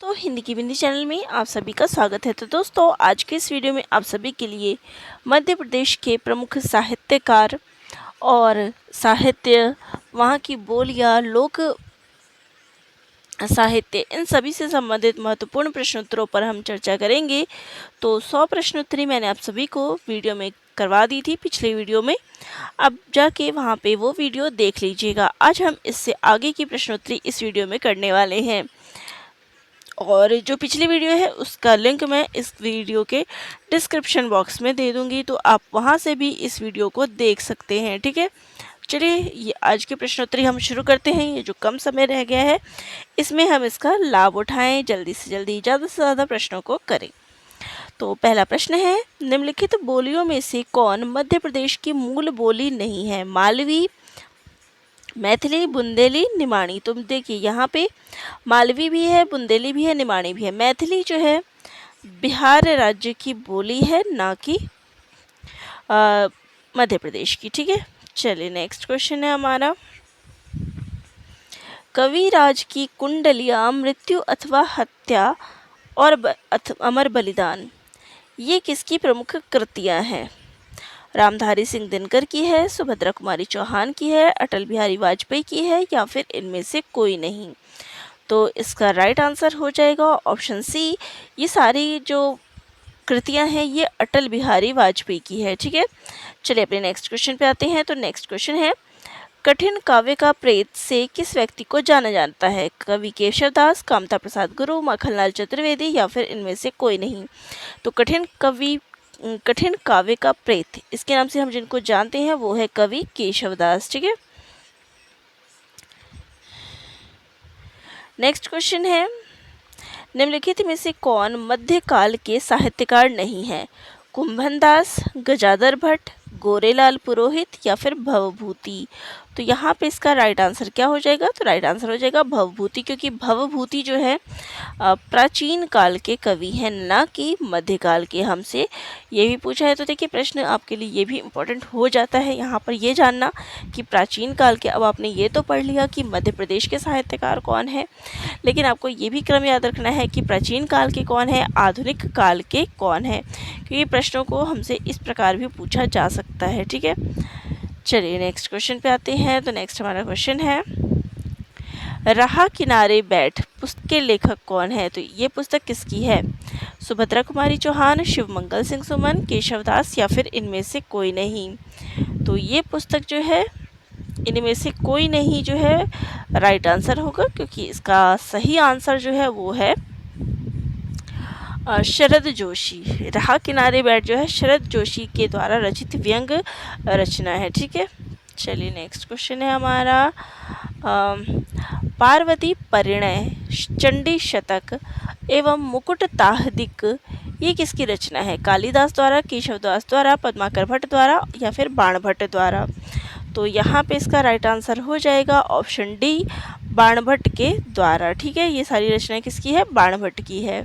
तो हिंदी की बिंदी चैनल में आप सभी का स्वागत है। तो दोस्तों, आज के इस वीडियो में आप सभी के लिए मध्य प्रदेश के प्रमुख साहित्यकार और साहित्य, वहाँ की बोलियाँ, लोक साहित्य, इन सभी से संबंधित महत्वपूर्ण प्रश्नोत्तरों पर हम चर्चा करेंगे। तो 100 प्रश्नोत्तरी मैंने आप सभी को वीडियो में करवा दी थी पिछले वीडियो में, अब जाके वहाँ पे वो वीडियो देख लीजिएगा। आज हम इससे आगे की प्रश्नोत्तरी इस वीडियो में करने वाले हैं और जो पिछली वीडियो है उसका लिंक मैं इस वीडियो के डिस्क्रिप्शन बॉक्स में दे दूंगी, तो आप वहां से भी इस वीडियो को देख सकते हैं। ठीक है, चलिए ये आज की प्रश्नोत्तरी हम शुरू करते हैं। ये जो कम समय रह गया है इसमें हम इसका लाभ उठाएं, जल्दी से जल्दी ज़्यादा से ज़्यादा प्रश्नों को करें। तो पहला प्रश्न है, निम्नलिखित बोलियों में से कौन मध्य प्रदेश की मूल बोली नहीं है? मालवी, मैथिली, बुंदेली, निमाणी। तो देखिए यहाँ पे मालवी भी है, बुंदेली भी है, निमाणी भी है। मैथिली जो है बिहार राज्य की बोली है, ना कि मध्य प्रदेश की। ठीक है, चलिए नेक्स्ट क्वेश्चन है हमारा, कविराज की कुंडलियाँ मृत्यु अथवा हत्या और अमर बलिदान, ये किसकी प्रमुख कृतियाँ हैं? रामधारी सिंह दिनकर की है, सुभद्रा कुमारी चौहान की है, अटल बिहारी वाजपेयी की है, या फिर इनमें से कोई नहीं? तो इसका राइट आंसर हो जाएगा ऑप्शन सी। ये सारी जो कृतियां हैं ये अटल बिहारी वाजपेयी की है। ठीक है, चलिए अपने नेक्स्ट क्वेश्चन पे आते हैं। तो नेक्स्ट क्वेश्चन है, कठिन काव्य का प्रेत से किस व्यक्ति को जाना जाता है? कवि केशवदास, कामता प्रसाद गुरु, माखनलाल चतुर्वेदी, या फिर इनमें से कोई नहीं? तो कठिन काव्य का प्रेत, इसके नाम से हम जिनको जानते हैं वो है कवि केशवदास। ठीक है, नेक्स्ट क्वेश्चन है, निम्नलिखित में से कौन मध्यकाल के साहित्यकार नहीं है? कुंभनदास, गजाधर भट्ट, गोरेलाल पुरोहित, या फिर भवभूति? तो यहाँ पे इसका राइट आंसर क्या हो जाएगा? तो राइट आंसर हो जाएगा भवभूति, क्योंकि भवभूति जो है प्राचीन काल के कवि हैं, ना कि मध्यकाल के। हमसे ये भी पूछा है, तो देखिए प्रश्न आपके लिए ये भी इम्पोर्टेंट हो जाता है यहाँ पर ये जानना कि प्राचीन काल के। अब आपने ये तो पढ़ लिया कि मध्य प्रदेश के साहित्यकार कौन है, लेकिन आपको ये भी क्रम याद रखना है कि प्राचीन काल के कौन है, आधुनिक काल के कौन है, क्योंकि प्रश्नों को हमसे इस प्रकार भी पूछा जा सकता है। ठीक है, चलिए नेक्स्ट क्वेश्चन पे आते हैं। तो नेक्स्ट हमारा क्वेश्चन है, राह किनारे बैठ पुस्तक के लेखक कौन है? तो ये पुस्तक किसकी है? सुभद्रा कुमारी चौहान, शिवमंगल सिंह सुमन, केशवदास, या फिर इनमें से कोई नहीं? तो ये पुस्तक जो है इनमें से कोई नहीं जो है राइट आंसर होगा, क्योंकि इसका सही आंसर जो है वो है शरद जोशी। राह किनारे बैठ जो है शरद जोशी के द्वारा रचित व्यंग रचना है। ठीक है, चलिए नेक्स्ट क्वेश्चन है हमारा, पार्वती परिणय, चंडी शतक एवं मुकुट ताहदिक, ये किसकी रचना है? कालिदास द्वारा, केशवदास द्वारा, पद्माकर भट्ट द्वारा, या फिर बाण भट्ट द्वारा? तो यहाँ पे इसका राइट आंसर हो जाएगा ऑप्शन डी, बाण भट्ट के द्वारा। ठीक है, ये सारी रचनाएं किसकी है? बाण भट्ट की है।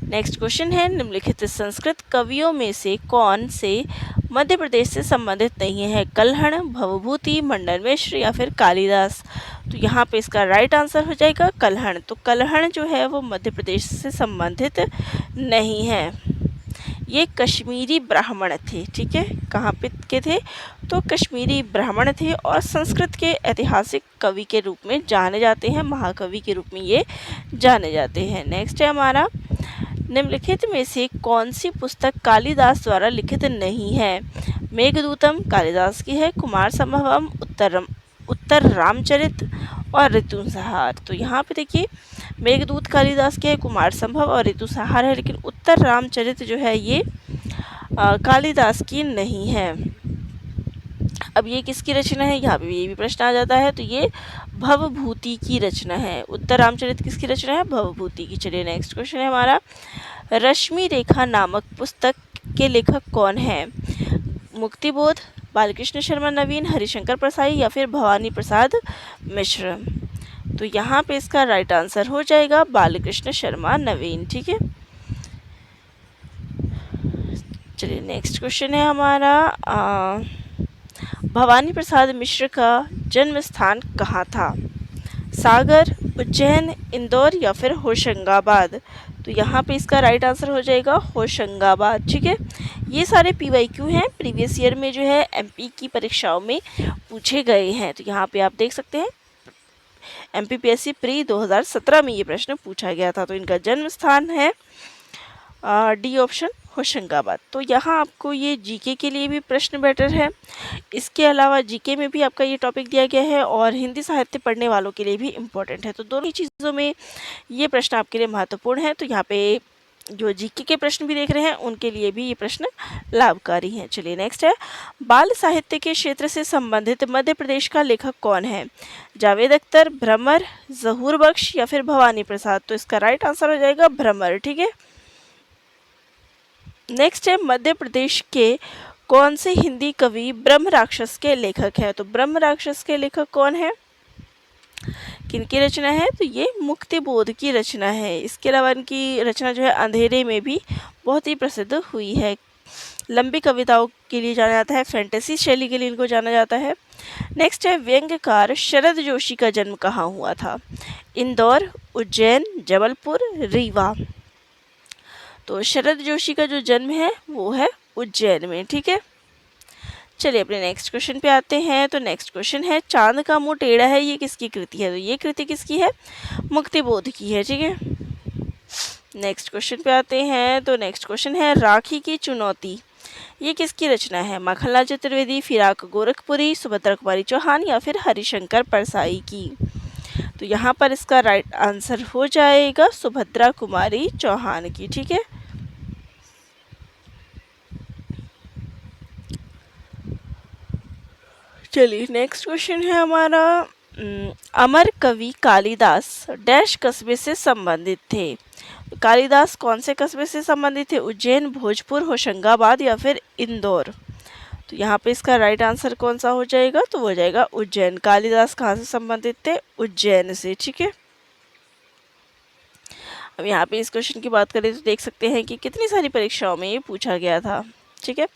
नेक्स्ट क्वेश्चन है, निम्नलिखित संस्कृत कवियों में से कौन से मध्य प्रदेश से संबंधित नहीं है? कल्हण, भवभूति, मंडन मिश्र, या फिर कालिदास? तो यहाँ पे इसका राइट आंसर हो जाएगा कल्हण। तो कल्हण जो है वो मध्य प्रदेश से संबंधित नहीं है, ये कश्मीरी ब्राह्मण थे। ठीक है, कहाँ पे के थे? तो कश्मीरी ब्राह्मण थे और संस्कृत के ऐतिहासिक कवि के रूप में जाने जाते हैं, महाकवि के रूप में ये जाने जाते हैं। नेक्स्ट है हमारा, निम्नलिखित में से कौन सी पुस्तक कालिदास द्वारा लिखित नहीं है? मेघदूतम कालिदास की है, कुमार संभवम, उत्तर रामचरित, और ऋतुसंहार। तो यहाँ पे देखिए मेघदूत कालिदास की है, कुमार संभव और ऋतुसंहार है, लेकिन उत्तर रामचरित जो है ये कालिदास की नहीं है। अब ये किसकी रचना है? यहाँ पे ये भी प्रश्न आ जाता है, तो ये भवभूति की रचना है। उत्तर रामचरित किसकी रचना है? भवभूति की। चलिए नेक्स्ट क्वेश्चन है हमारा, रश्मि रेखा नामक पुस्तक के लेखक कौन है? मुक्तिबोध, बालकृष्ण शर्मा नवीन, हरिशंकर प्रसाई, या फिर भवानी प्रसाद मिश्र? तो यहाँ पे इसका राइट आंसर हो जाएगा बालकृष्ण शर्मा नवीन। ठीक है, चलिए नेक्स्ट क्वेश्चन है हमारा, भवानी प्रसाद मिश्र का जन्म स्थान कहाँ था? सागर, उज्जैन, इंदौर या फिर होशंगाबाद। तो यहाँ पे इसका राइट आंसर हो जाएगा होशंगाबाद। ठीक है, ये सारे PYQ हैं, प्रीवियस ईयर में जो है MP की परीक्षाओं में पूछे गए हैं। तो यहाँ पे आप देख सकते हैं MPPSC प्री 2017 में ये प्रश्न पूछा गया था। तो इनका जन्म स्थान है डी ऑप्शन होशंगाबाद। तो यहाँ आपको ये जीके के लिए भी प्रश्न बेटर है, इसके अलावा जीके में भी आपका ये टॉपिक दिया गया है और हिंदी साहित्य पढ़ने वालों के लिए भी इम्पोर्टेंट है। तो दोनों ही चीज़ों में ये प्रश्न आपके लिए महत्वपूर्ण है। तो यहाँ पे जो जीके के प्रश्न भी देख रहे हैं उनके लिए भी ये प्रश्न लाभकारी हैं। चलिए नेक्स्ट है, बाल साहित्य के क्षेत्र से संबंधित मध्य प्रदेश का लेखक कौन है? जावेद अख्तर, भ्रमर, ज़हूर बख्श या फिर भवानी प्रसाद। तो इसका राइट आंसर हो जाएगा भ्रमर। ठीक है, नेक्स्ट है, मध्य प्रदेश के कौन से हिंदी कवि ब्रह्म राक्षस के लेखक हैं? तो ब्रह्म राक्षस के लेखक कौन है, किनकी रचना है? तो ये मुक्तिबोध की रचना है। इसके अलावा इनकी रचना जो है अंधेरे में भी बहुत ही प्रसिद्ध हुई है। लंबी कविताओं के लिए जाना जाता है, फैंटेसी शैली के लिए इनको जाना जाता है। नेक्स्ट है, व्यंग्यकार शरद जोशी का जन्म कहाँ हुआ था? इंदौर, उज्जैन, जबलपुर, रीवा। तो शरद जोशी का जो जन्म है वो है उज्जैन में। ठीक है, चलिए अपने नेक्स्ट क्वेश्चन पे आते हैं। तो नेक्स्ट क्वेश्चन है, चांद का मुंह टेढ़ा है, ये किसकी कृति है? तो ये कृति किसकी है? मुक्तिबोध की है। ठीक है, नेक्स्ट क्वेश्चन पे आते हैं। तो नेक्स्ट क्वेश्चन है, राखी की चुनौती, ये किसकी रचना है? माखनलाल चतुर्वेदी, फिराक गोरखपुरी, सुभद्रा कुमारी चौहान या फिर हरिशंकर परसाई की। तो यहाँ पर इसका राइट आंसर हो जाएगा सुभद्रा कुमारी चौहान की। ठीक है, चलिए नेक्स्ट क्वेश्चन है हमारा, अमर कवि कालिदास डैश कस्बे से संबंधित थे? कालिदास कौन से कस्बे से संबंधित थे? उज्जैन, भोजपुर, होशंगाबाद या फिर इंदौर। तो यहाँ पे इसका राइट आंसर कौन सा हो जाएगा? तो हो जाएगा उज्जैन। कालिदास कहाँ से संबंधित थे? उज्जैन से। ठीक है, अब यहाँ पे इस क्वेश्चन की बात करें तो देख सकते हैं कि कितनी सारी परीक्षाओं में ये पूछा गया था। ठीक है,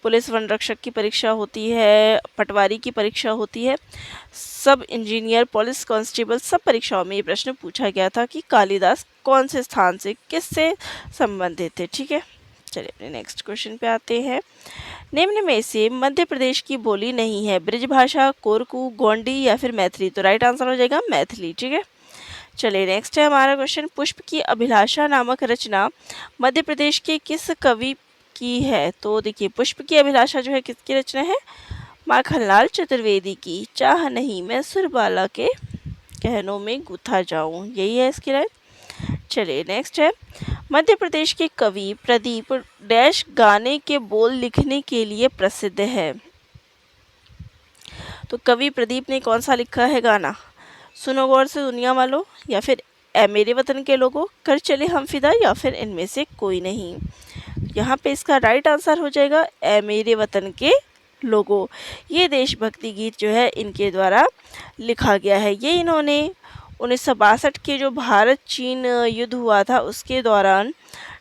पुलिस वन रक्षक की परीक्षा होती है, पटवारी की परीक्षा होती है, सब इंजीनियर, पुलिस कांस्टेबल, सब परीक्षाओं में ये प्रश्न पूछा गया था कि कालिदास कौन से स्थान से किससे संबंधित थे। ठीक है, चलिए अपने नेक्स्ट क्वेश्चन पे आते हैं। निम्न में से मध्य प्रदेश की बोली नहीं है? ब्रिजभाषा, कोरकू, गोंडी या फिर मैथिली। तो राइट आंसर हो जाएगा मैथिली। ठीक है, चलिए नेक्स्ट है हमारा क्वेश्चन, पुष्प की अभिलाषा नामक रचना मध्य प्रदेश के किस कवि की है? तो देखिए, पुष्प की अभिलाषा जो है किसकी रचना है? माखनलाल चतुर्वेदी की। चाह नहीं मैं सुरबाला के कहनों में गुथा जाऊं, यही है इसकी राइट। चलिए नेक्स्ट है, मध्य प्रदेश के कवि प्रदीप डैश गाने के बोल लिखने के लिए प्रसिद्ध है? तो कवि प्रदीप ने कौन सा लिखा है गाना? सुनो गौर से दुनिया वालों, या फिर ए मेरे वतन के लोगों, कर चले हम फिदा, या फिर इनमें से कोई नहीं। यहाँ पे इसका राइट आंसर हो जाएगा ए मेरे वतन के लोगों। ये देशभक्ति गीत जो है इनके द्वारा लिखा गया है। ये इन्होंने 1962 के जो भारत चीन युद्ध हुआ था उसके दौरान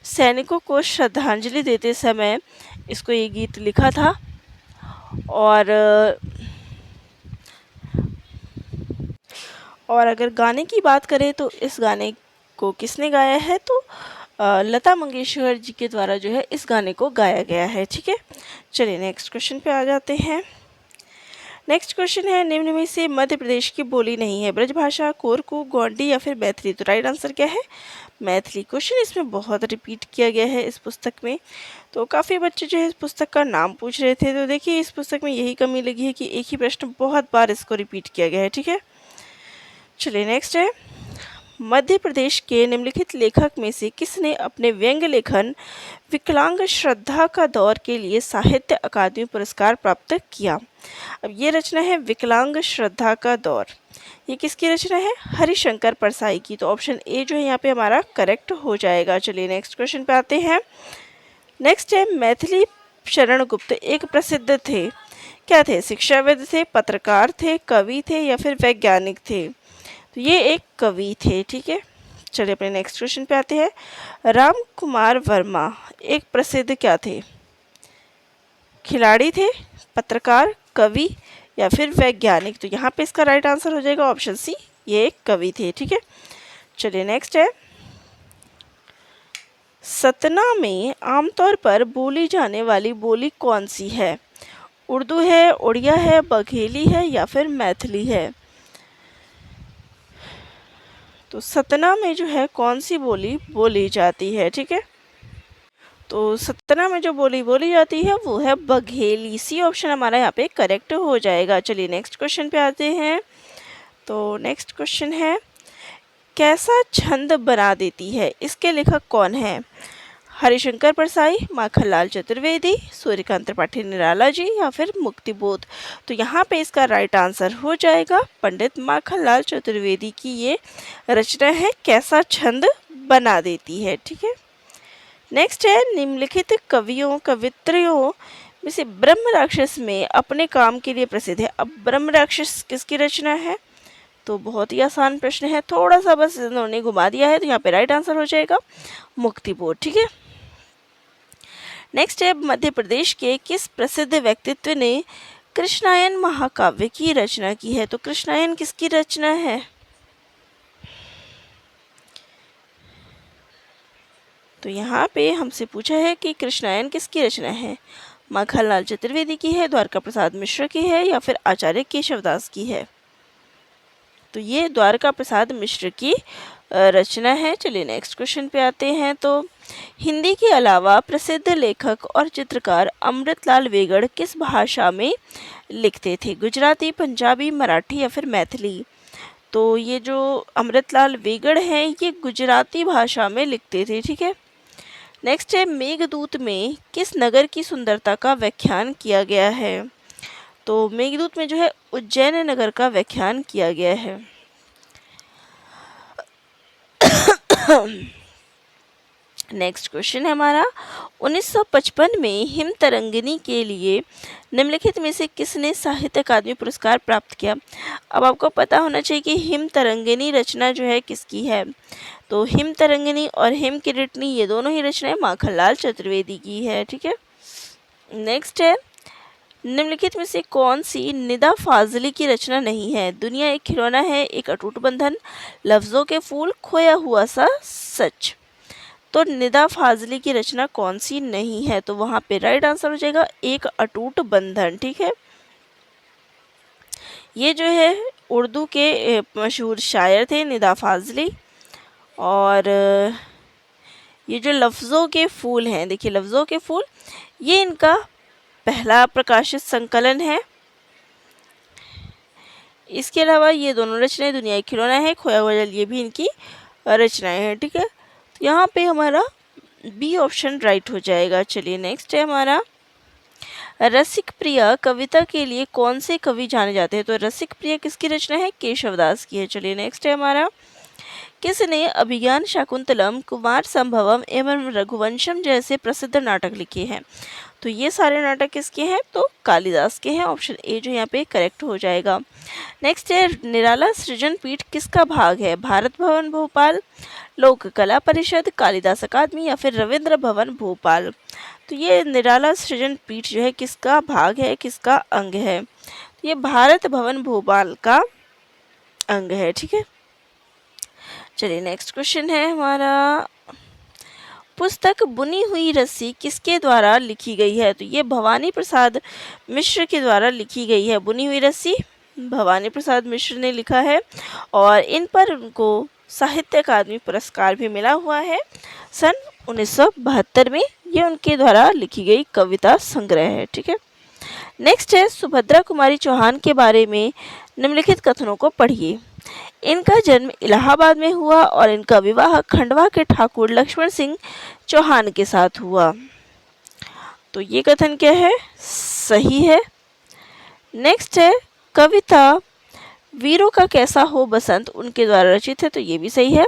सैनिकों को श्रद्धांजलि देते समय इसको ये गीत लिखा था। और अगर गाने की बात करें तो इस गाने को किसने गाया है? तो लता मंगेशकर जी के द्वारा जो है इस गाने को गाया गया है। ठीक है, चलिए नेक्स्ट क्वेश्चन पे आ जाते हैं। नेक्स्ट क्वेश्चन है, निम्न में से मध्य प्रदेश की बोली नहीं है? ब्रजभाषा, कोरकू, गोंडी या फिर मैथिली। तो राइट आंसर क्या है? मैथिली। क्वेश्चन इसमें बहुत रिपीट किया गया है इस पुस्तक में, तो काफ़ी बच्चे जो है इस पुस्तक का नाम पूछ रहे थे। तो देखिए, इस पुस्तक में यही कमी लगी है कि एक ही प्रश्न बहुत बार इसको रिपीट किया गया है। ठीक है, चलिए नेक्स्ट है, मध्य प्रदेश के निम्नलिखित लेखक में से किसने अपने व्यंग्य लेखन विकलांग श्रद्धा का दौर के लिए साहित्य अकादमी पुरस्कार प्राप्त किया? अब ये रचना है विकलांग श्रद्धा का दौर, ये किसकी रचना है? हरिशंकर परसाई की। तो ऑप्शन ए जो है यहाँ पे हमारा करेक्ट हो जाएगा। चलिए नेक्स्ट क्वेश्चन पे आते हैं। नेक्स्ट है, मैथिली शरण गुप्त एक प्रसिद्ध थे, क्या थे? शिक्षाविद थे, पत्रकार थे, कवि थे या फिर वैज्ञानिक थे? तो ये एक कवि थे। ठीक है, चलिए अपने नेक्स्ट क्वेश्चन पे आते हैं। राम कुमार वर्मा एक प्रसिद्ध क्या थे? खिलाड़ी थे, पत्रकार, कवि या फिर वैज्ञानिक? तो यहाँ पे इसका राइट आंसर हो जाएगा ऑप्शन सी, ये एक कवि थे। ठीक है, चलिए नेक्स्ट है, सतना में आमतौर पर बोली जाने वाली बोली कौन सी है? उर्दू है, उड़िया है, बघेली है या फिर मैथिली है? तो सतना में जो है कौन सी बोली बोली जाती है? ठीक है, तो सतना में जो बोली बोली जाती है वो है बघेली। सी ऑप्शन हमारा यहाँ पे करेक्ट हो जाएगा। चलिए नेक्स्ट क्वेश्चन पे आते हैं। तो नेक्स्ट क्वेश्चन है, कैसा छंद बना देती है? इसके लेखक कौन है? हरिशंकर परसाई, माखनलाल चतुर्वेदी, सूर्यकांत त्रिपाठी निराला जी या फिर मुक्तिबोध? तो यहाँ पे इसका राइट आंसर हो जाएगा पंडित माखनलाल चतुर्वेदी की ये रचना है, कैसा छंद बना देती है। ठीक है, नेक्स्ट है, निम्नलिखित कवियों कवित्रियों में से ब्रह्म राक्षस में अपने काम के लिए प्रसिद्ध है। अब ब्रह्म राक्षस किसकी रचना है? तो बहुत ही आसान प्रश्न है, थोड़ा सा बस इन्होंने घुमा दिया है, तो यहाँ पे राइट आंसर हो जाएगा मुक्तिबोध। ठीक है, नेक्स्ट है, मध्य प्रदेश के किस प्रसिद्ध व्यक्तित्व ने कृष्णायन महाकाव्य की रचना की है? तो कृष्णायन किसकी रचना है? तो यहाँ पे हमसे पूछा है कि कृष्णायन किसकी रचना है? माखनलाल चतुर्वेदी की है, द्वारका प्रसाद मिश्र की है या फिर आचार्य केशवदास की है? तो ये द्वारका प्रसाद मिश्र की रचना है। चलिए नेक्स्ट क्वेश्चन पे आते हैं। तो हिंदी के अलावा प्रसिद्ध लेखक और चित्रकार अमृतलाल वेगड़ किस भाषा में लिखते थे? गुजराती, पंजाबी, मराठी या फिर मैथिली? तो ये जो अमृतलाल वेगड़ हैं ये गुजराती भाषा में लिखते थे। ठीक है, नेक्स्ट है, मेघदूत में किस नगर की सुंदरता का व्याख्यान किया गया है? तो मेघदूत में जो है उज्जैन नगर का व्याख्यान किया गया है। नेक्स्ट क्वेश्चन है हमारा, 1955 में हिम तरंगिनी के लिए निम्नलिखित में से किसने साहित्य अकादमी पुरस्कार प्राप्त किया? अब आपको पता होना चाहिए कि हिम तरंगिनी रचना जो है किसकी है। तो हिम तरंगिनी और हिम किरीटनी ये दोनों ही रचनाएं माखनलाल चतुर्वेदी की है। ठीक है, नेक्स्ट है, निम्नलिखित में से कौन सी निदा फाजली की रचना नहीं है? दुनिया एक खिलौना है, एक अटूट बंधन, लफ्ज़ों के फूल, खोया हुआ सा सच? तो निदा फाजली की रचना कौन सी नहीं है? तो वहाँ पे राइट आंसर हो जाएगा एक अटूट बंधन। ठीक है, ये जो है उर्दू के मशहूर शायर थे निदा फाजली। और ये जो लफ्ज़ों के फूल हैं, देखिए लफ्ज़ों के फूल ये इनका पहला प्रकाशित संकलन है। इसके अलावा ये दोनों रचनाएं दुनिया एक खिलौना है, खोया हुआ जल, ये भी इनकी रचनाएं हैं। ठीक है, तो यहाँ पे हमारा बी ऑप्शन राइट हो जाएगा। चलिए नेक्स्ट है हमारा, रसिक प्रिया कविता के लिए कौन से कवि जाने जाते हैं? तो रसिक प्रिया किसकी रचना है? केशवदास की है। चलिए नेक्स्ट है हमारा, किसने अभिज्ञान शाकुंतलम, कुमार संभवम एवं रघुवंशम जैसे प्रसिद्ध नाटक लिखे हैं? तो ये सारे नाटक किसके हैं? तो कालिदास के हैं। ऑप्शन ए जो यहाँ पे करेक्ट हो जाएगा। नेक्स्ट है, निराला सृजन पीठ किसका भाग है? भारत भवन भोपाल, लोक कला परिषद, कालिदास अकादमी या फिर रविंद्र भवन भोपाल? तो ये निराला सृजन पीठ जो है किसका भाग है, किसका अंग है? तो ये भारत भवन भोपाल का अंग है। ठीक है, चलिए नेक्स्ट क्वेश्चन है हमारा, पुस्तक बुनी हुई रस्सी किसके द्वारा लिखी गई है? तो ये भवानी प्रसाद मिश्र के द्वारा लिखी गई है। बुनी हुई रस्सी भवानी प्रसाद मिश्र ने लिखा है और इन पर उनको साहित्य अकादमी पुरस्कार भी मिला हुआ है सन 1972 में। ये उनके द्वारा लिखी गई कविता संग्रह है। ठीक है, नेक्स्ट है, सुभद्रा कुमारी चौहान के बारे में निम्नलिखित कथनों को पढ़िए। इनका जन्म इलाहाबाद में हुआ और इनका विवाह खंडवा के ठाकुर लक्ष्मण सिंह चौहान के साथ हुआ। तो ये कथन क्या है? सही है। नेक्स्ट है, कविता वीरों का कैसा हो बसंत उनके द्वारा रचित है। तो ये भी सही है।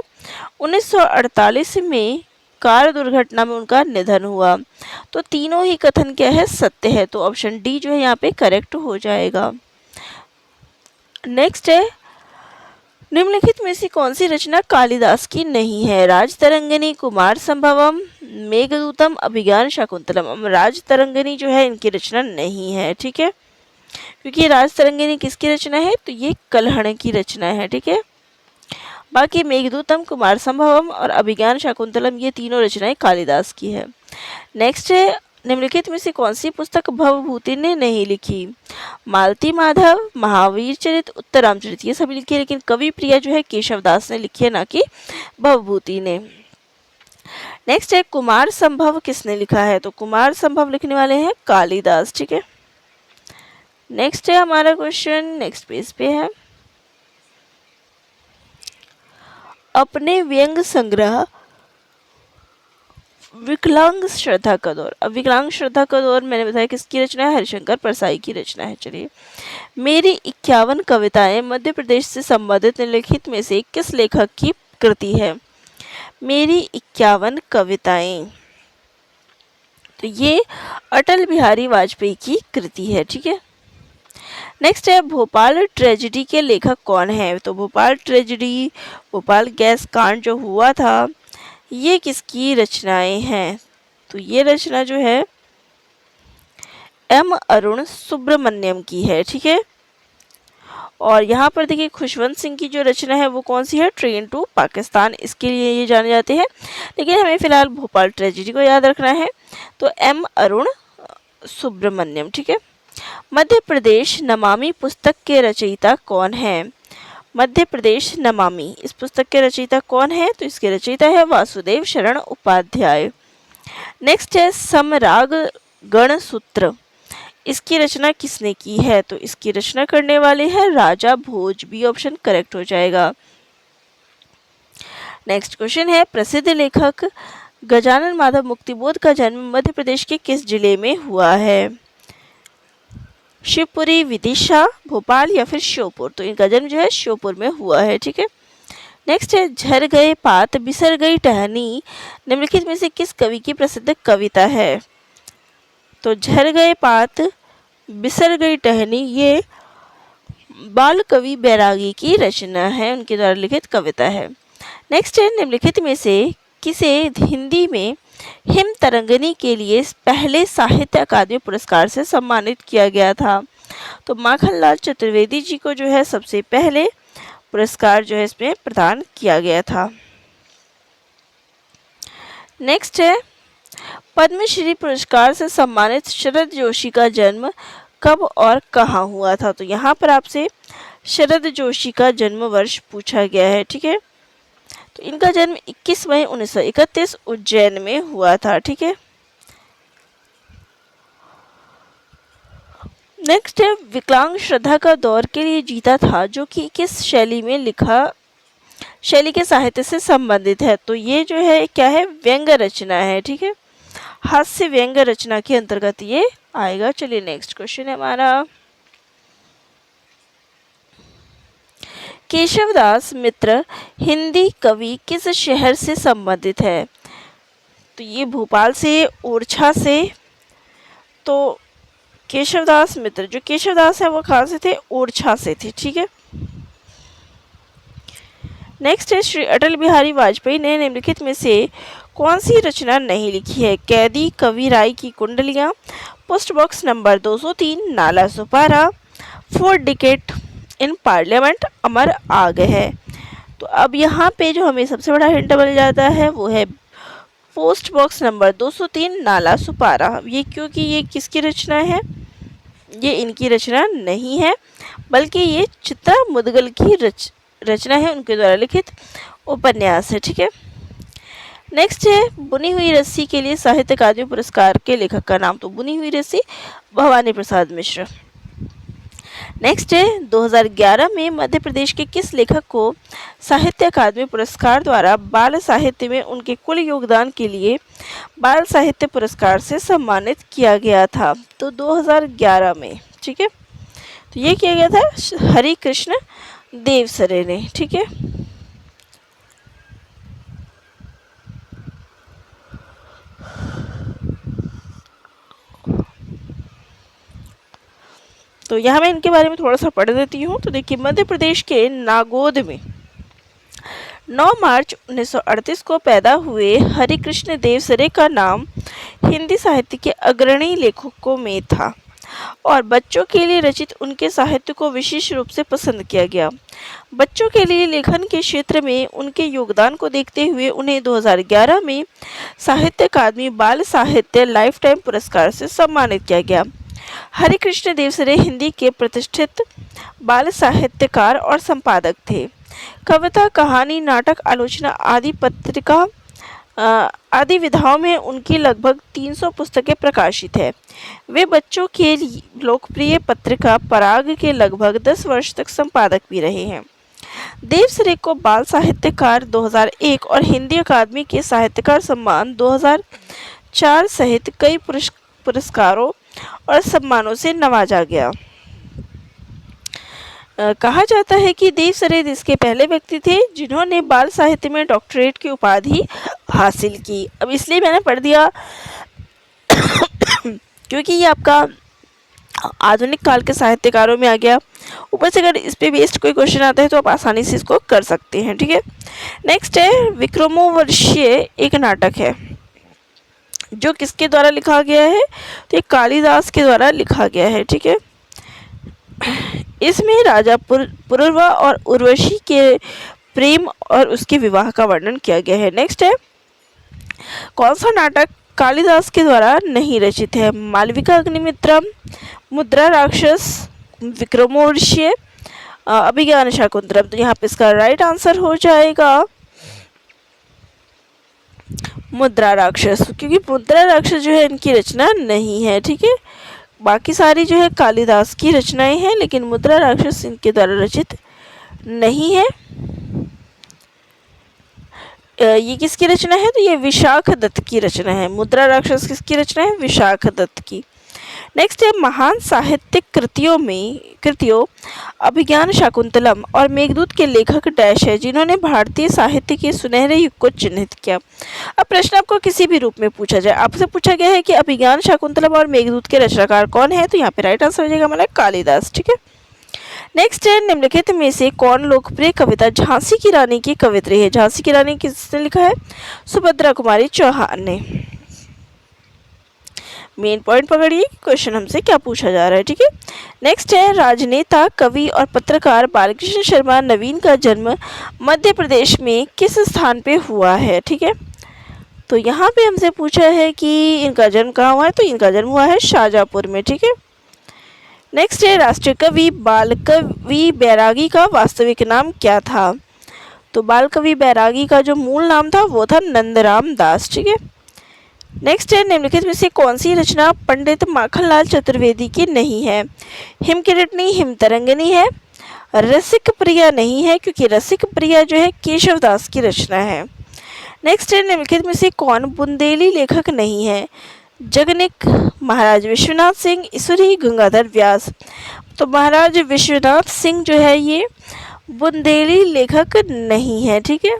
1948 में कार दुर्घटना में उनका निधन हुआ। तो तीनों ही कथन क्या है? सत्य है। तो ऑप्शन डी जो है यहाँ पे करेक्ट हो जाएगा। नेक्स्ट है, निम्नलिखित में से कौन सी रचना कालिदास की नहीं है? राजतरंगिणी, कुमार संभवम, मेघदूतम, अभिज्ञान शाकुंतलम। राजतरंगिणी जो है इनकी रचना नहीं है। ठीक है, क्योंकि राजतरंगिणी किसकी रचना है? तो ये कल्हड़ की रचना है। ठीक है, बाकी मेघदूतम, कुमार संभवम और अभिज्ञान शाकुंतलम ये तीनों रचनाएं कालिदास की है। नेक्स्ट है, निम्नलिखित में से कौन सी पुस्तक भवभूति ने नहीं लिखी? मालती माधव, महावीर चरित, उत्तरामचरित ये सभी लिखी है, लेकिन कवि प्रिया जो है केशवदास ने लिखी है, ना कि भवभूति ने। नेक्स्ट है, कुमार संभव किसने लिखा है? तो कुमार संभव लिखने वाले हैं कालिदास। ठीक है, नेक्स्ट है हमारा क्वेश्चन, नेक्स्ट पेज पे है, अपने व्यंग संग्रह विकलांग श्रद्धा का दौर। अब विकलांग श्रद्धा का दौर मैंने बताया किसकी रचना है? हरिशंकर परसाई की रचना है। चलिए, मेरी 51 कविताएं मध्य प्रदेश से संबंधित निम्नलिखित में से किस लेखक की कृति है? मेरी 51 कविताएं, तो ये अटल बिहारी वाजपेयी की कृति है। ठीक है, नेक्स्ट है, भोपाल ट्रेजेडी के लेखक कौन है? तो भोपाल ट्रेजेडी, भोपाल गैस कांड जो हुआ था, ये किसकी रचनाएं हैं? तो ये रचना जो है एम अरुण सुब्रमण्यम की है। ठीक है, और यहाँ पर देखिए खुशवंत सिंह की जो रचना है वो कौन सी है? ट्रेन टू पाकिस्तान, इसके लिए ये जाने जाते हैं, लेकिन हमें फिलहाल भोपाल ट्रेजेडी को याद रखना है। तो एम अरुण सुब्रमण्यम। ठीक है, मध्य प्रदेश नमामि पुस्तक के रचयिता कौन है? मध्य प्रदेश नमामि, इस पुस्तक के रचयिता कौन है? तो इसके रचयिता है वासुदेव शरण उपाध्याय। नेक्स्ट है, समराग गण सूत्र, इसकी रचना किसने की है? तो इसकी रचना करने वाले हैं राजा भोज। बी ऑप्शन करेक्ट हो जाएगा। नेक्स्ट क्वेश्चन है, प्रसिद्ध लेखक गजानन माधव मुक्तिबोध का जन्म मध्य प्रदेश के किस जिले में हुआ है? शिवपुरी, विदिशा, भोपाल या फिर श्योपुर? तो इनका जन्म जो है श्योपुर में हुआ है। ठीक है, नेक्स्ट है, झर गए पात बिसर गई टहनी निम्नलिखित में से किस कवि की प्रसिद्ध कविता है? तो झर गए पात बिसर गई टहनी ये बाल कवि बैरागी की रचना है, उनके द्वारा लिखित कविता है। नेक्स्ट है, निम्नलिखित में से किसे हिंदी में हिम तरंगिनी के लिए पहले साहित्य अकादमी पुरस्कार से सम्मानित किया गया था? तो माखनलाल चतुर्वेदी जी को जो है सबसे पहले पुरस्कार जो है इसमें प्रदान किया गया था। नेक्स्ट है, पद्मश्री पुरस्कार से सम्मानित शरद जोशी का जन्म कब और कहाँ हुआ था? तो यहाँ पर आपसे शरद जोशी का जन्म वर्ष पूछा गया है। ठीक है, तो इनका जन्म 21 मई 1931 उज्जैन में हुआ था। ठीक है, नेक्स्ट है, विकलांग श्रद्धा का दौर के लिए जीता था जो कि किस शैली में लिखा, शैली के साहित्य से संबंधित है? तो ये जो है क्या है? व्यंग रचना है। ठीक है, हास्य व्यंग रचना के अंतर्गत ये आएगा। चलिए, नेक्स्ट क्वेश्चन है हमारा, केशवदास मित्र हिंदी कवि किस शहर से संबंधित है? तो ये भोपाल से, ओरछा से। तो केशवदास मित्र, जो केशवदास है वो कहाँ से थे? ओरछा से थे। ठीक है, नेक्स्ट है, श्री अटल बिहारी वाजपेयी ने निम्नलिखित में से कौन सी रचना नहीं लिखी है? कैदी, कवि राय की कुंडलियां, पोस्ट बॉक्स नंबर 203, नाला सुपारा, 4 डिकेट इन पार्लियामेंट, अमर आग है। तो अब यहाँ पे जो हमें सबसे बड़ा हिंट मिल जाता है वो है पोस्ट बॉक्स नंबर 203, नाला सुपारा। ये क्योंकि ये किसकी रचना है? ये इनकी रचना नहीं है, बल्कि ये चित्रा मुदगल की रचना है, उनके द्वारा लिखित उपन्यास है। ठीक है, नेक्स्ट है, बुनी हुई रस्सी के लिए साहित्य अकादमी पुरस्कार के लेखक का नाम? तो बुनी हुई रस्सी भवानी प्रसाद मिश्र। नेक्स्ट है, 2011 में मध्य प्रदेश के किस लेखक को साहित्य अकादमी पुरस्कार द्वारा बाल साहित्य में उनके कुल योगदान के लिए बाल साहित्य पुरस्कार से सम्मानित किया गया था? तो 2011 में। ठीक है, तो ये किया गया था हरि कृष्ण देवसरे ने। ठीक है, तो यहाँ मैं इनके बारे में थोड़ा सा पढ़ देती हूँ। तो देखिए, मध्य प्रदेश के नागौद में 9 मार्च 1938 को पैदा हुए हरिकृष्ण देवसरे का नाम हिंदी साहित्य के अग्रणी लेखकों में था। और बच्चों के लिए रचित उनके साहित्य को विशेष रूप से पसंद किया गया। बच्चों के लिए लेखन के क्षेत्र में उनके योगदान को देखते हुए उन्हें 2011 में साहित्य अकादमी बाल साहित्य लाइफ टाइम पुरस्कार से सम्मानित किया गया। हरिकृष्ण देवसरे हिंदी के प्रतिष्ठित बाल साहित्यकार और संपादक थे। कविता, कहानी, नाटक, आलोचना आदि पत्रिका आदि विधाओं में उनकी लगभग 300 पुस्तकें प्रकाशित है। वे बच्चों के लोकप्रिय पत्रिका पराग के लगभग 10 वर्ष तक संपादक भी रहे हैं। देवसरे को बाल साहित्यकार 2001 और हिंदी अकादमी के साहित्यकार सम्मान 2004 सहित कई पुरस्कारों और सम्मानों से नवाजा गया। कहा जाता है कि देवसरे देश के पहले व्यक्ति थे जिन्होंने बाल साहित्य में डॉक्टरेट की उपाधि हासिल की। अब इसलिए मैंने पढ़ दिया क्योंकि ये आपका आधुनिक काल के साहित्यकारों में आ गया। ऊपर से अगर इस पे बेस्ड कोई क्वेश्चन आता है तो आप आसानी से इसको कर सकते हैं। ठीक है, नेक्स्ट है विक्रमोर्वशीय। एक नाटक है जो किसके द्वारा लिखा गया है, तो ये कालिदास के द्वारा लिखा गया है। ठीक है, इसमें राजा पुरुरवा और उर्वशी के प्रेम और उसके विवाह का वर्णन किया गया है। नेक्स्ट है कौन सा नाटक कालिदास के द्वारा नहीं रचित है, मालविका अग्निमित्रम, मुद्रा राक्षस, विक्रमोर्वशीय, अभिज्ञान शाकुंतलम। तो यहाँ पे इसका राइट आंसर हो जाएगा मुद्रा राक्षस, क्योंकि मुद्रा राक्षस जो है इनकी रचना नहीं है। ठीक है, बाकी सारी जो है कालिदास की रचनाएं हैं, लेकिन मुद्रा राक्षस इनके द्वारा रचित नहीं है। ये किसकी रचना है, तो ये विशाख दत्त की रचना है। मुद्रा राक्षस किसकी रचना है, विशाख दत्त की। नेक्स्ट है महान साहित्यिक कृतियों अभिज्ञान शाकुंतलम और मेघदूत के लेखक डैश है जिन्होंने भारतीय साहित्य के सुनहरे युग को चिन्हित किया। अब प्रश्न आपको किसी भी रूप में पूछा जाए, आपसे पूछा गया है कि अभिज्ञान शाकुंतलम और मेघदूत के रचनाकार कौन है, तो यहाँ पे राइट आंसर हो जाएगा हमारा कालिदास। ठीक है, नेक्स्ट है निम्नलिखित में से कौन लोकप्रिय कविता झांसी की रानी की कवित्री है। झांसी की रानी किसने लिखा है, सुभद्रा कुमारी चौहान ने। मेन पॉइंट पकड़िए, क्वेश्चन हमसे क्या पूछा जा रहा है। ठीक है, नेक्स्ट है राजनेता, कवि और पत्रकार बालकृष्ण शर्मा नवीन का जन्म मध्य प्रदेश में किस स्थान पे हुआ है। ठीक है, तो यहाँ पे हमसे पूछा है कि इनका जन्म कहाँ हुआ है, तो इनका जन्म हुआ है शाजापुर में। ठीक है, नेक्स्ट है राष्ट्रीय कवि बाल कवि बैरागी का वास्तविक नाम क्या था, तो बाल कवि बैरागी का जो मूल नाम था वो था नंदराम दास। ठीक है, नेक्स्ट है निम्नलिखित में से कौन सी रचना पंडित माखनलाल चतुर्वेदी की नहीं है, हिमकिरटनी हिमतरंगिनी है, रसिक प्रिया नहीं है क्योंकि रसिक प्रिया जो है केशवदास की रचना है। नेक्स्ट है निम्नलिखित में से कौन बुंदेली लेखक नहीं है, जगनिक, महाराज विश्वनाथ सिंह, ईश्वरी, गंगाधर व्यास। तो महाराज विश्वनाथ सिंह जो है ये बुंदेली लेखक नहीं है। ठीक है,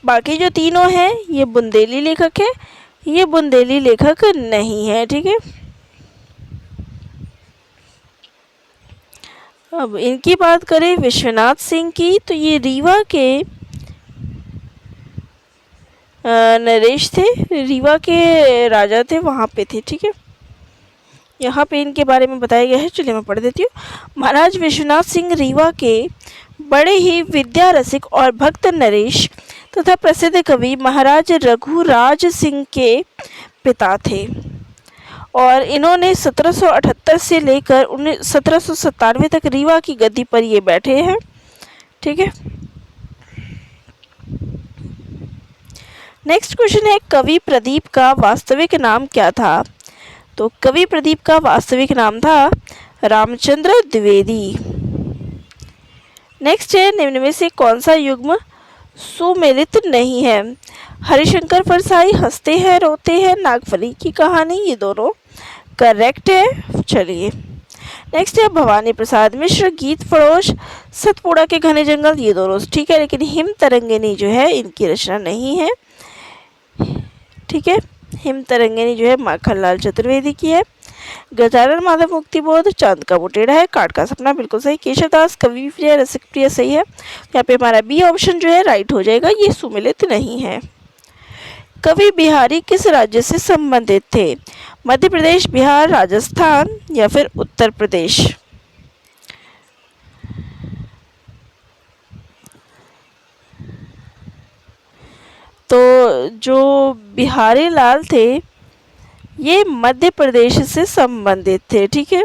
बाकी जो तीनों हैं ये बुंदेली लेखक है, ये बुंदेली लेखक नहीं है। ठीक है, अब इनकी बात करें विश्वनाथ सिंह की, तो ये रीवा के नरेश थे, रीवा के राजा थे, वहाँ पे थे। ठीक है, यहाँ पे इनके बारे में बताया गया है, चलिए मैं पढ़ देती हूँ। महाराज विश्वनाथ सिंह रीवा के बड़े ही विद्या रसिक और भक्त नरेश तथा प्रसिद्ध कवि महाराज रघुराज सिंह के पिता थे और इन्होंने 1778 से लेकर 1797 तक रीवा की गद्दी पर ये बैठे हैं। ठीक है, नेक्स्ट क्वेश्चन है कवि प्रदीप का वास्तविक नाम क्या था, तो कवि प्रदीप का वास्तविक नाम था रामचंद्र द्विवेदी। नेक्स्ट है निम्न में से कौन सा युग्म सुमेलित नहीं है, हरिशंकर परसाई, हंसते हैं रोते हैं, नागफनी की कहानी, ये दोनों करेक्ट है। चलिए नेक्स्ट है भवानी प्रसाद मिश्र, गीत फरोश, सतपुड़ा के घने जंगल, ये दोनों ठीक है, लेकिन हिम तरंगिनी जो है इनकी रचना नहीं है। ठीक है, हिम तरंगिनी जो है माखनलाल चतुर्वेदी की है। गजानन माधव मुक्तिबोध, चांद का वो टेढ़ा है, काट का सपना बिल्कुल सही, केशवदास कवि प्रिय रसिक प्रिय सही है। यहाँ पे हमारा बी ऑप्शन जो है राइट हो जाएगा, ये सुमिलित नहीं है। कवि बिहारी किस राज्य से संबंधित थे? मध्य प्रदेश, बिहार, राजस्थान या फिर उत्तर प्रदेश? तो जो बिहारी लाल थे ये मध्य प्रदेश से संबंधित थे, ठीक है।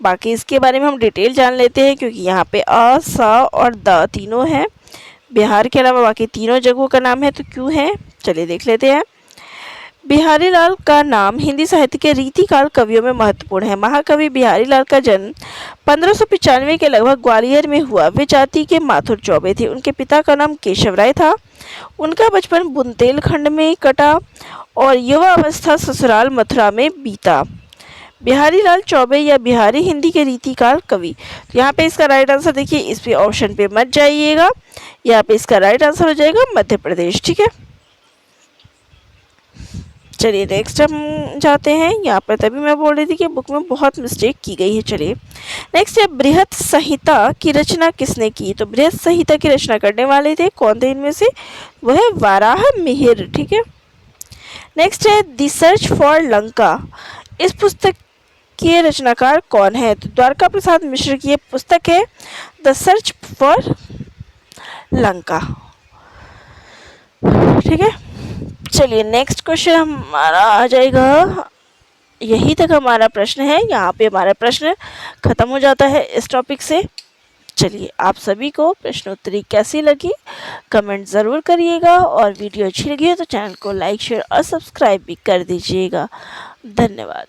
बाकी इसके बारे में हम डिटेल जान लेते हैं, क्योंकि यहाँ पे अ, स और द तीनों हैं। बिहार के अलावा बाकी तीनों जगहों का नाम है, तो क्यों है चलिए देख लेते हैं। बिहारी लाल का नाम हिंदी साहित्य के रीतिकाल कवियों में महत्वपूर्ण है। महाकवि बिहारी लाल का जन्म 1595 के लगभग ग्वालियर में हुआ। वे जाति के माथुर चौबे थे। उनके पिता का नाम केशव राय था। उनका बचपन बुंदेलखंड में कटा और युवा अवस्था ससुराल मथुरा में बीता। बिहारी लाल चौबे या बिहारी हिंदी के रीतिकाल कवि, तो यहाँ पे इसका राइट आंसर देखिए, इस पे ऑप्शन पे मत जाइएगा, यहाँ पे इसका राइट आंसर हो जाएगा मध्य प्रदेश, ठीक है। चलिए नेक्स्ट हम जाते हैं। यहाँ पर तभी मैं बोल रही थी कि बुक में बहुत मिस्टेक की गई है। चलिए नेक्स्ट है, बृहत संहिता की रचना किसने की? तो बृहत संहिता की रचना करने वाले थे, कौन थे इनमें से? वह है वाराह मिहिर, ठीक है। नेक्स्ट है द सर्च फॉर लंका, इस पुस्तक के रचनाकार कौन है? तो द्वारका प्रसाद मिश्र की ये पुस्तक है द सर्च फॉर लंका, ठीक है। चलिए नेक्स्ट क्वेश्चन हमारा आ जाएगा, यही तक हमारा प्रश्न है, यहाँ पे हमारा प्रश्न खत्म हो जाता है इस टॉपिक से। चलिए आप सभी को प्रश्नोत्तरी कैसी लगी कमेंट ज़रूर करिएगा, और वीडियो अच्छी लगी हो तो चैनल को लाइक शेयर और सब्सक्राइब भी कर दीजिएगा। धन्यवाद।